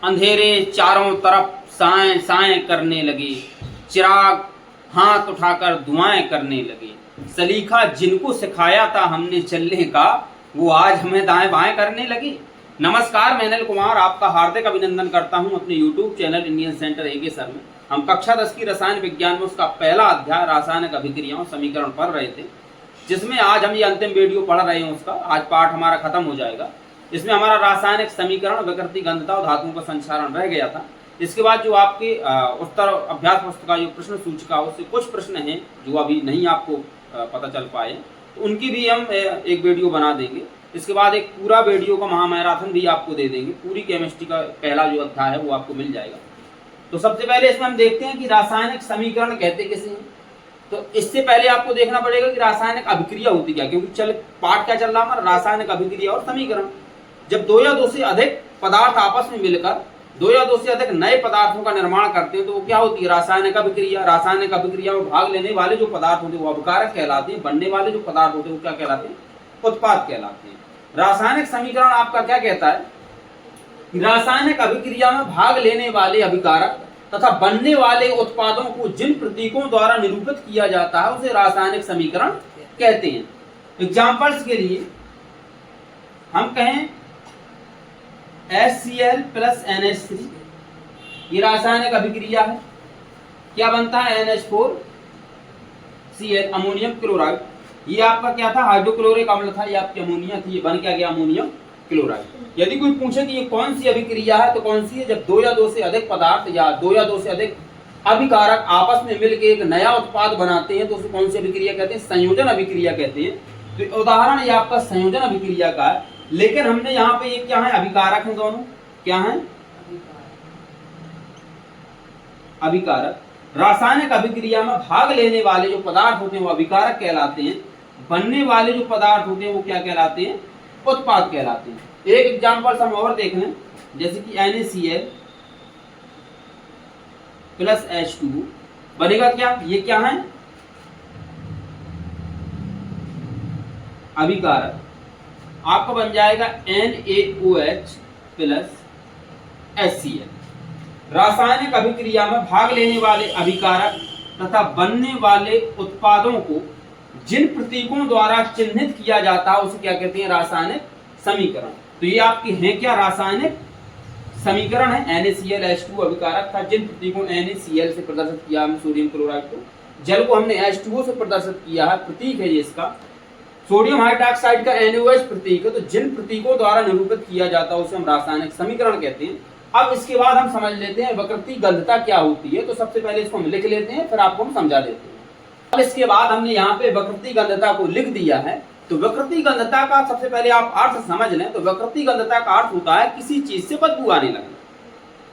अंधेरे चारों तरफ साएं साएं करने लगे, चिराग हाथ उठाकर दुआएं करने लगे। सलीखा जिनको सिखाया था हमने चलने का, वो आज हमें दाएं बाएं करने लगे। नमस्कार, मैं अनिल कुमार आपका हार्दिक अभिनंदन करता हूं अपने YouTube चैनल इंडियन सेंटर एके सर में। हम कक्षा 10 की रसायन विज्ञान में उसका पहला अध्याय रासायनिक अभिक्रियाओं समीकरण पढ़ रहे थे, जिसमें आज हम ये अंतिम वीडियो पढ़ रहे हैं। उसका आज पाठ हमारा खत्म हो जाएगा। इसमें हमारा रासायनिक समीकरण, विकृति, गंधता और धातुओं का संचारण रह गया था। इसके बाद जो आपके उत्तर अभ्यास पुस्तिका जो प्रश्न सूचिका उससे कुछ प्रश्न हैं जो अभी नहीं आपको पता चल पाए, तो उनकी भी हम एक वीडियो बना देंगे। इसके बाद एक पूरा वीडियो का महामैराथन भी आपको दे देंगे। पूरी केमिस्ट्री का पहला जो अध्याय है वो आपको मिल जाएगा। तो सबसे पहले इसमें हम देखते हैं कि रासायनिक समीकरण कहते किसे हैं। तो इससे पहले आपको देखना पड़ेगा कि रासायनिक अभिक्रिया होती क्या, क्योंकि पाठ क्या चल रहा है हमारा, रासायनिक अभिक्रिया और समीकरण। जब दो या दो से अधिक पदार्थ आपस में मिलकर दो या दो से अधिक नए पदार्थों का निर्माण करते हैं तो वो क्या होती है, रासायनिक अभिक्रिया। रासायनिक अभिक्रिया में भाग लेने वाले जो पदार्थ होते हैं वो अभिकारक कहलाते हैं, बनने वाले जो पदार्थ होते हैं वो क्या कहलाते हैं, उत्पाद कहलाते हैं। रासायनिक समीकरण आपका क्या कहता है कि रासायनिक अभिक्रिया में भाग लेने वाले अभिकारक तथा बनने वाले उत्पादों को जिन प्रतीकों द्वारा निरूपित किया जाता है उसे रासायनिक समीकरण कहते हैं। एग्जाम्पल्स के लिए हम कहें HCl प्लस NH3, ये रासायनिक अभिक्रिया है। क्या बनता है, NH4Cl, अमोनियम क्लोराइड। ये आपका क्या था, हाइड्रोक्लोरिक अम्ल था, ये आपकी अमोनिया थी, ये बन क्या गया, अमोनियम क्लोराइड। यदि कोई पूछे कि ये कौन सी अभिक्रिया है तो कौन सी है, जब दो या दो से अधिक पदार्थ या दो या दो से अधिक अभिकारक आपस में मिलकर एक नया उत्पाद बनाते हैं तो उसे कौन सी अभिक्रिया कहते हैं, संयोजन अभिक्रिया कहते हैं। तो उदाहरण ये आपका संयोजन अभिक्रिया का है। लेकिन हमने यहाँ पे ये क्या है, अभिकारक है, दोनों क्या है, अभिकारक। रासायनिक अभिक्रिया में भाग लेने वाले जो पदार्थ होते हैं वो अभिकारक कहलाते हैं, बनने वाले जो पदार्थ होते हैं वो क्या कहलाते हैं, उत्पाद कहलाते हैं। एक एग्जांपल हम और देख लें, जैसे कि NaCl प्लस H2 बनेगा क्या, ये क्या है, अभिकारक। आपका बन जाएगा NaOH प्लस HCl। रासायनिक अभिक्रिया में भाग लेने वाले अभिकारक तथा बनने वाले उत्पादों को जिन प्रतीकों द्वारा चिन्हित किया जाता है उसे क्या कहते हैं, रासायनिक समीकरण। तो ये आपकी है क्या, रासायनिक समीकरण है। NaCl अभिकारक था, जिन प्रतीकों NaCl से प्रदर्शित किया हमने सोडियम क्लोराइड को, जल को हमने H2O से प्रदर्शित किया है, प्रतीक है ये इसका। सोडियम हाइड्रोक्साइड का NaOH प्रतीक है। तो जिन प्रतीकों द्वारा निरूपित किया जाता है उसे हम रासायनिक समीकरण कहते हैं। अब इसके बाद हम समझ लेते हैं विकृति गंधता क्या होती है। तो सबसे पहले इसको हम लिख लेते हैं, फिर आपको हम समझा देते हैं। अब इसके बाद हमने यहाँ पे विकृति गंधता को लिख दिया है। तो विकृति गंधता का सबसे पहले आप अर्थ समझ लें। तो विकृति गंधता का अर्थ होता है किसी चीज से बदबू आने लगना।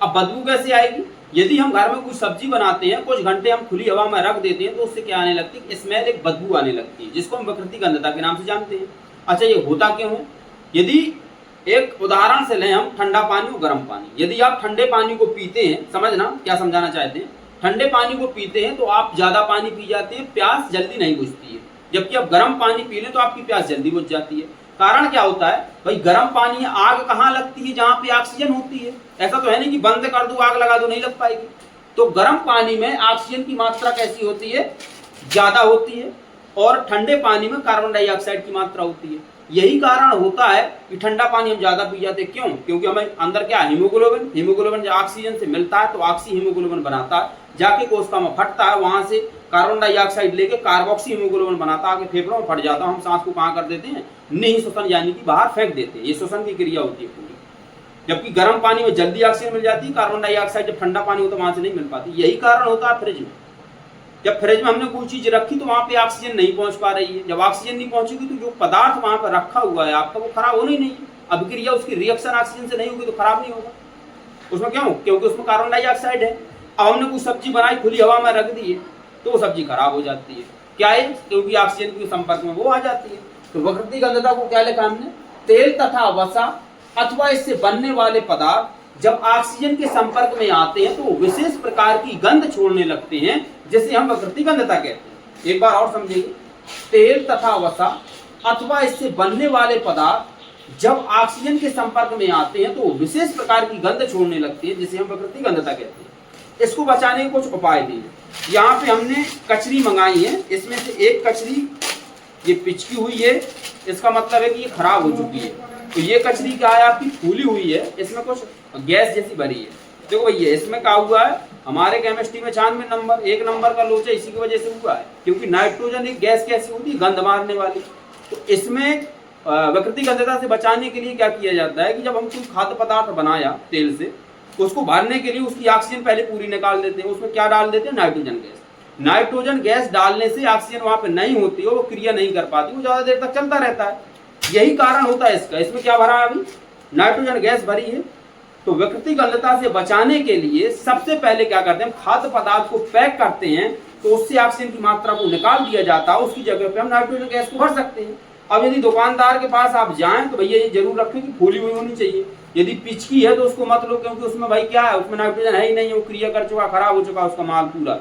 अब बदबू कैसे आएगी, यदि हम घर में कुछ सब्जी बनाते हैं, कुछ घंटे हम खुली हवा में रख देते हैं तो उससे क्या आने लगती है, स्मेल, एक बदबू आने लगती है, जिसको हम विकृति गंधता के नाम से जानते हैं। अच्छा, ये होता क्यों है, यदि एक उदाहरण से लें हम, ठंडा पानी और गर्म पानी। यदि आप ठंडे पानी को पीते हैं, समझना क्या समझाना चाहते हैं, ठंडे पानी को पीते हैं तो आप ज्यादा पानी पी जाते हैं, प्यास जल्दी नहीं बुझती है। जबकि आप गर्म पानी पी लें तो आपकी प्यास जल्दी बुझ जाती है। कारण क्या होता है भाई, गर्म पानी है, आग कहाँ लगती है, जहां पे ऑक्सीजन होती है। ऐसा तो है नहीं कि बंद कर दो आग लगा दो नहीं लग पाएगी। तो गर्म पानी में ऑक्सीजन की मात्रा कैसी होती है, ज्यादा होती है, और ठंडे पानी में कार्बन डाइऑक्साइड की मात्रा होती है। यही कारण होता है कि ठंडा पानी हम ज्यादा पी जाते हैं। क्यों, क्योंकि हमें अंदर क्या, हीमोग्लोबिन जब ऑक्सीजन से मिलता है तो ऑक्सी हीमोग्लोबिन बनाता है, जाके कोशिका में फटता है, वहां से कार्बन डाइऑक्साइड लेके कार्बोक्सी हीमोग्लोबिन बनाता है, आगे फेफड़ों में फट जाता है। हम सांस को कहाँ कर देते हैं, नहीं श्वसन यानी कि बाहर फेंक देते हैं। ये श्वसन की क्रिया होती है पूरी। जबकि गर्म पानी में जल्दी ऑक्सीजन मिल जाती है, कार्बन डाइऑक्साइड जब ठंडा पानी होता है वहां से नहीं मिल पाती। यही कारण होता है फ्रिज में। जब फ्रिज में हमने कोई चीज रखी तो वहां पे ऑक्सीजन नहीं पहुंच पा रही है। जब ऑक्सीजन नहीं पहुंचेगी तो जो पदार्थ वहां पर रखा हुआ है आपका, वो खराब होना ही नहीं है। अभिक्रिया उसकी रिएक्शन ऑक्सीजन से नहीं होगी तो खराब नहीं होगा उसमें। क्यों, क्योंकि उसमें कार्बन डाइऑक्साइड है। अब हमने कोई सब्जी बनाई, खुली हवा में रख दी है तो वो सब्जी खराब हो जाती है। क्या है, क्योंकि ऑक्सीजन के संपर्क में वो आ जाती है। तो विकृति गंधता को क्या लिखा हमने, तेल तथा वसा अथवा इससे बनने वाले पदार्थ जब ऑक्सीजन के संपर्क में आते हैं तो विशेष प्रकार की गंध छोड़ने लगते हैं, जिसे हम विकृति गंधता कहते हैं। एक बार और समझिए, तेल तथा वसा अथवा इससे बनने वाले पदार्थ जब ऑक्सीजन के संपर्क में आते हैं तो विशेष प्रकार की गंध छोड़ने लगती है, जिसे हम विकृति गंधता कहते हैं। इसको बचाने के कुछ उपाय दिए। यहाँ पे हमने कचरी मंगाई है, इसमें से एक कचरी ये पिचकी हुई है, इसका मतलब है कि ये खराब हो चुकी है। तो ये कचरी क्या है आपकी, फूली हुई है, इसमें कुछ गैस जैसी भरी है। देखो भैया इसमें क्या हुआ है, हमारे केमिस्ट्री में 96 नंबर 1 नंबर का लोचा इसी की वजह से हुआ है, क्योंकि नाइट्रोजन एक गैस कैसी होती है, गंध मारने वाली। तो इसमें विकृति गंधता से बचाने के लिए क्या किया जाता है कि जब हम कोई खाद्य पदार्थ बनाया तेल से, उसको भरने के लिए उसकी ऑक्सीजन पहले पूरी निकाल देते हैं। उसमें क्या डाल देते हैं, नाइट्रोजन गैस। नाइट्रोजन गैस डालने से ऑक्सीजन वहां पे नहीं होती है, वो क्रिया नहीं कर पाती, वो ज्यादा देर तक चलता रहता है। यही कारण होता है इसका। इसमें क्या भरा है, अभी नाइट्रोजन गैस भरी है। तो विकृति गंधता से बचाने के लिए सबसे पहले क्या करते हैं, खाद्य पदार्थ को पैक करते हैं, तो उससे ऑक्सीजन की मात्रा को निकाल दिया जाता है, उसकी जगह पे हम नाइट्रोजन गैस को भर सकते हैं। अब यदि दुकानदार के पास आप जाएं तो भैया ये जरूर रखें कि फूली हुई होनी चाहिए। यदि पिचकी है तो उसको मत लो, क्योंकि उसमें भाई क्या है, उसमें नाइट्रोजन है ही नहीं, वो क्रिया कर चुका, खराब हो चुका उसका माल पूरा।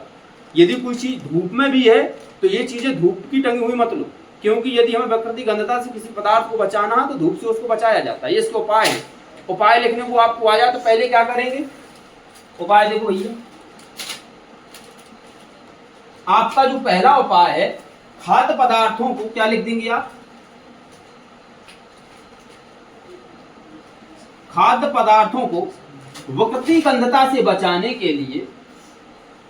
यदि कोई चीज धूप में भी है तो ये चीजें धूप की टंगी हुई मत लो, क्योंकि यदि हमें विकृति गंधता से किसी पदार्थ को बचाना है तो धूप से उसको बचाया जाता है। ये इसके उपाय है। उपाय लिखने को आपको आ जाए तो पहले क्या करेंगे, उपाय देखो भैया, आपका जो पहला उपाय है, खाद्य पदार्थों को क्या लिख देंगे आप, खाद्य पदार्थों को विकृति गंधता से बचाने के लिए,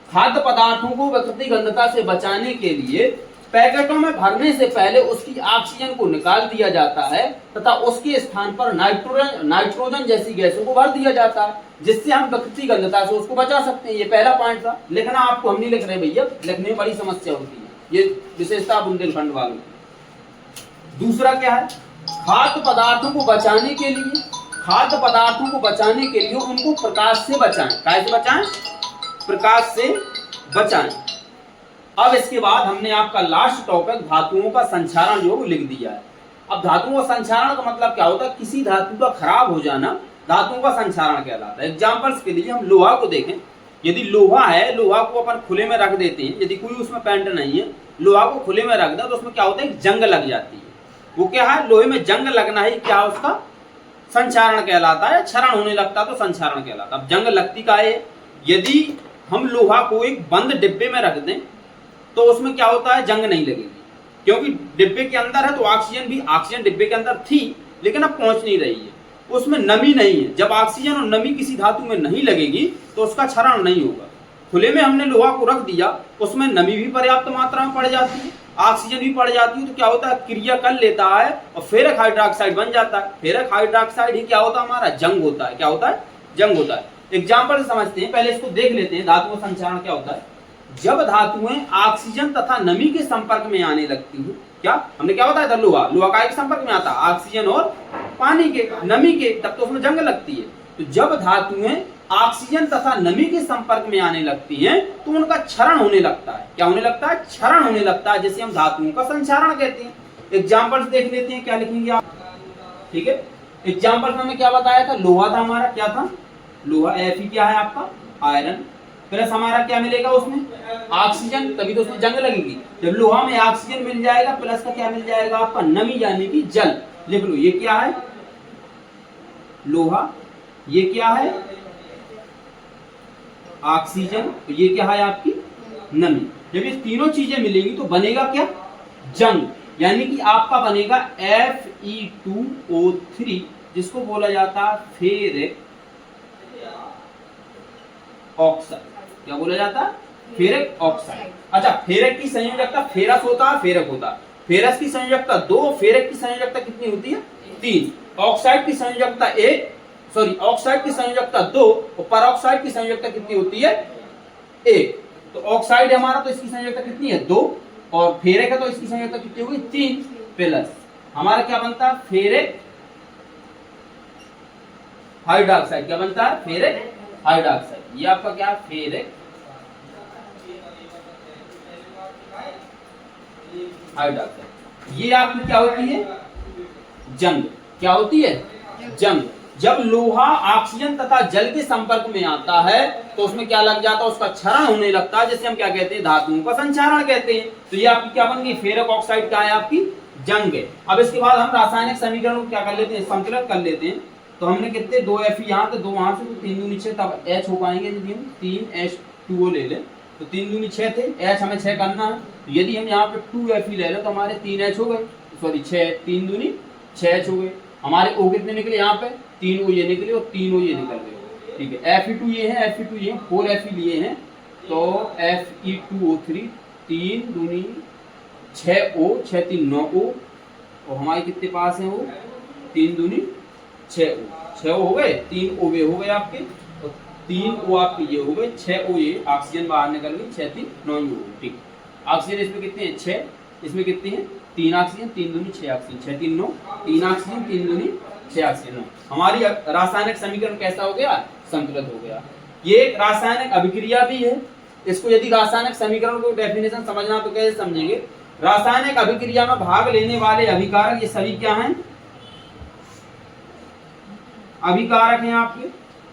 खाद्य पदार्थों को विकृति गंधता से बचाने के लिए पैकेटों में भरने से पहले उसकी ऑक्सीजन को निकाल दिया जाता है तथा उसके स्थान पर नाइट्रोजन जैसी गैसों को भर दिया जाता है, जिससे हम विकृति गंधता से उसको बचा सकते हैं। ये पहला पॉइंट था। लिखना आपको हम नहीं लिख रहे भैया, लिखने में बड़ी समस्या होती है, ये विशेषता बुंदेलखंड वालों की। दूसरा क्या है, खाद्य पदार्थों को बचाने के लिए, खाद्य पदार्थों को बचाने के लिए उनको प्रकाश से बचाएं। कैसे बचाएं, प्रकाश से बचाएं। अब इसके बाद हमने आपका लास्ट टॉपिक धातुओं का संचारण जो लिख दिया है। अब धातुओं का संचारण का मतलब क्या होता है, किसी धातु का खराब हो जाना धातुओं का संचारण कहलाता है। एग्जांपल्स के लिए हम लोहा को देखें, यदि लोहा है, लोहा को अपन खुले में रख देते हैं, यदि कोई उसमें पेंट नहीं है, लोहा को खुले में रख दे तो उसमें क्या होता है, जंग लग जाती है। वो क्या है, लोहे में जंग लगना ही क्या उसका संचारण कहलाता है, क्षरण होने लगता तो संचारण कहलाता। अब जंग लगती का है, यदि हम लोहा को एक बंद डिब्बे में रख दें तो उसमें क्या होता है, जंग नहीं लगेगी, क्योंकि डिब्बे के अंदर है तो ऑक्सीजन डिब्बे के अंदर थी लेकिन अब पहुंच नहीं रही है, उसमें नमी नहीं है। जब ऑक्सीजन और नमी किसी धातु में नहीं लगेगी तो उसका क्षरण नहीं होगा। खुले में हमने लोहा को रख दिया, उसमें नमी भी पर्याप्त मात्रा में पड़ जाती है, ऑक्सीजन भी पड़ जाती है, तो क्या होता है, क्रिया कर लेता है और फेरक हाइड्रोक्साइड बन जाता है। फेरक हाइड्रोक्साइड ही क्या होता है, हमारा जंग होता है। क्या होता है, जंग होता है। एग्जाम्पल से समझते हैं, पहले इसको देख लेते हैं धातु का संचारण क्या होता है। जब धातुएं ऑक्सीजन तथा नमी के संपर्क में आने लगती हैं, क्या हमने क्या बताया था, लोहा का एक संपर्क में आता है ऑक्सीजन और पानी के, नमी के, तब तो उसमें जंग लगती है। तो जब धातुएं ऑक्सीजन तथा नमी के संपर्क में आने लगती हैं तो उनका क्षरण होने लगता है। क्या होने लगता है, क्षरण होने लगता है, जिसे हम धातुओं का संचारण कहते हैं। एग्जाम्पल्स देख लेते हैं, क्या लिखेंगे आप, ठीक है। एग्जाम्पल में क्या बताया था, लोहा था हमारा, क्या था, लोहा, Fe क्या है आपका, आयरन, प्लस हमारा क्या मिलेगा उसमें, ऑक्सीजन, तभी तो उसमें जंग लगेगी। जब लोहा में ऑक्सीजन मिल जाएगा, प्लस का क्या मिल जाएगा आपका, नमी यानी कि जल। लिख लो, ये क्या है, लोहा, ये क्या है, ऑक्सीजन, तो ये क्या है आपकी नमी। जब ये तीनों चीजें मिलेंगी तो बनेगा क्या, जंग, यानी कि आपका बनेगा Fe2O3, जिसको बोला जाता है फेरिक ऑक्साइड। क्या बोला जाता है, फेरिक ऑक्साइड। अच्छा, फेरिक की संयोजकता फेरस होता है, फेरक होता है। फेरस की संयोजकता 2, फेरिक की संयोजकता कितनी होती है, 3। ऑक्साइड की संयोजकता 1, ऑक्साइड की संयोजकता 2 और परऑक्साइड की संयोजकता कितनी होती है, 1। तो ऑक्साइड हमारा, तो इसकी संयोजकता कितनी है, 2, और फेरिक है तो इसकी संयोजकता कितनी होगी, 3, प्लस हमारा क्या बनता है, फेरिक हाइड्रोक्साइड। क्या बनता है, फेरिक हाइड्रोक्साइड। ये आपका क्या है, फेरिक हाइड्रोक्साइड। ये आपकी क्या होती है, जंग। क्या होती है, जंग। जब लोहा ऑक्सीजन तथा जल के संपर्क में आता है तो उसमें क्या लग जाता है, उसका क्षरण होने लगता है, जिसे हम क्या कहते हैं, धातुओं का संचारण कहते हैं। तो ये आपकी क्या बन गई, फेरिक ऑक्साइड क्या है आपकी, जंग है। अब इसके बाद हम रासायनिक समीकरण को क्या कर लेते हैं, संकलित कर लेते हैं। तो हमने कितने 2Fe यहाँ तो 2 वहां से, तो 3 दूनी 6, तब H हो पाएंगे यदि हम 3H2O ले लें तो 3 दूनी 6 थे, H हमें 6 करना है। तो यदि हम यहाँ पे 2Fe ले लें तो हमारे 3H हो गए, सॉरी 6, 3 दूनी 6H हो गए। हमारे O कितने निकले यहाँ पे 3O ये निकले और 3O ये निकल गए, ठीक है। Fe2 ये है, Fe2 ये 4Fe लिए हैं तो Fe2O3, 3 दूनी 6O, 6 3 9O, और हमारे कितने पास है वो 3 दूनी 6O, 6O हो गए, 3O वे हो गए आपके, और 3O आपके ये हो गए, 6O ये ऑक्सीजन बाहर निकल गई, 6 3 9 हो गई, ठीक। ऑक्सीजन इसमें कितने हैं 6, इसमें कितने हैं 3 ऑक्सीजन, 3 दूनी 6 ऑक्सीजन, 6 3 9, 3 ऑक्सीजन 3 दूनी 6 ऑक्सीजन। हमारी रासायनिक समीकरण कैसा हो गया, संतुलित हो गया। ये एक रासायनिक अभिक्रिया भी है। इसको यदि रासायनिक समीकरण को डेफिनेशन समझना तो कैसे समझेंगे, रासायनिक अभिक्रिया में भाग लेने वाले अभिकारक ये सभी क्या हैं, अभिकारक हैं आपके।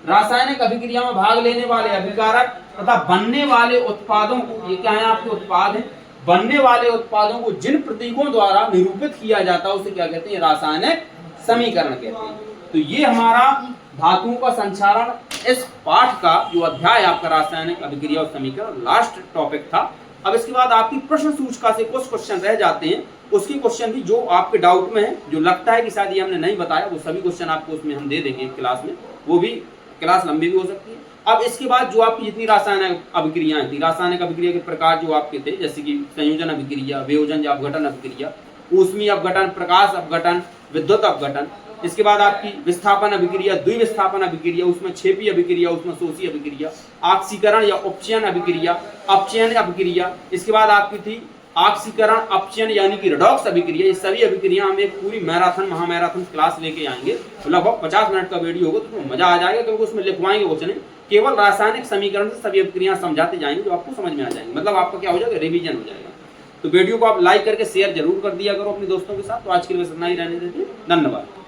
रासायनिक अभिक्रिया में भाग लेने वाले अभिकारक तथा बनने वाले उत्पादों को, ये क्या है आपके उत्पाद हैं, बनने वाले उत्पादों को जिन प्रतीकों द्वारा निरूपित किया जाता है उसे क्या कहते हैं, रासायनिक समीकरण कहते हैं। तो ये हमारा धातुओं का संचारण इस पाठ का जो अध्याय आपका रासायनिक अभिक्रिया और समीकरण लास्ट टॉपिक था। अब इसके बाद आपकी प्रश्न सूचिका से कुछ क्वेश्चन रह जाते हैं, उसकी क्वेश्चन भी जो आपके डाउट में है, जो लगता है कि शायद ये हमने नहीं बताया, वो सभी क्वेश्चन आपको उसमें हम दे देंगे क्लास में, वो भी क्लास लंबी भी हो सकती है। अब इसके बाद जो आपकी जितनी रासायनिक अभिक्रियाएं थी, रासायनिक अभिक्रिया के प्रकार जो आपके थे, जैसे कि संयोजन अभिक्रिया, वियोजन या अपघटन अभिक्रिया, ऊष्मीय अपघटन, प्रकाश अपघटन, विद्युत अपघटन, इसके बाद आपकी विस्थापन अभिक्रिया, द्विविस्थापन अभिक्रिया, उसमें क्षेपी अभिक्रिया, उसमें शोषी अभिक्रिया, ऑक्सीकरण या उपचयन अभिक्रिया, अपचयन अभिक्रिया, इसके बाद आपकी थी ऑक्सीकरण अपचयन यानी कि रेडॉक्स अभिक्रिया। ये सभी अभिक्रिया हम एक पूरी मैराथन महामैराथन क्लास लेके आएंगे, तो लगभग 50 मिनट का वीडियो होगा, तो मजा आ जाएगा क्योंकि उसमें लिखवाएंगे क्वेश्चन, केवल रासायनिक समीकरण से सभी अभिक्रियाएं समझाते जाएंगे जो आपको समझ में आ जाएंगे, मतलब आपका क्या हो जाएगा, रिवीजन हो जाएगा। तो वीडियो को आप लाइक करके शेयर जरूर कर दिया करो अपने दोस्तों के साथ। तो आज के लिए बस इतना ही रहने देते हैं, धन्यवाद।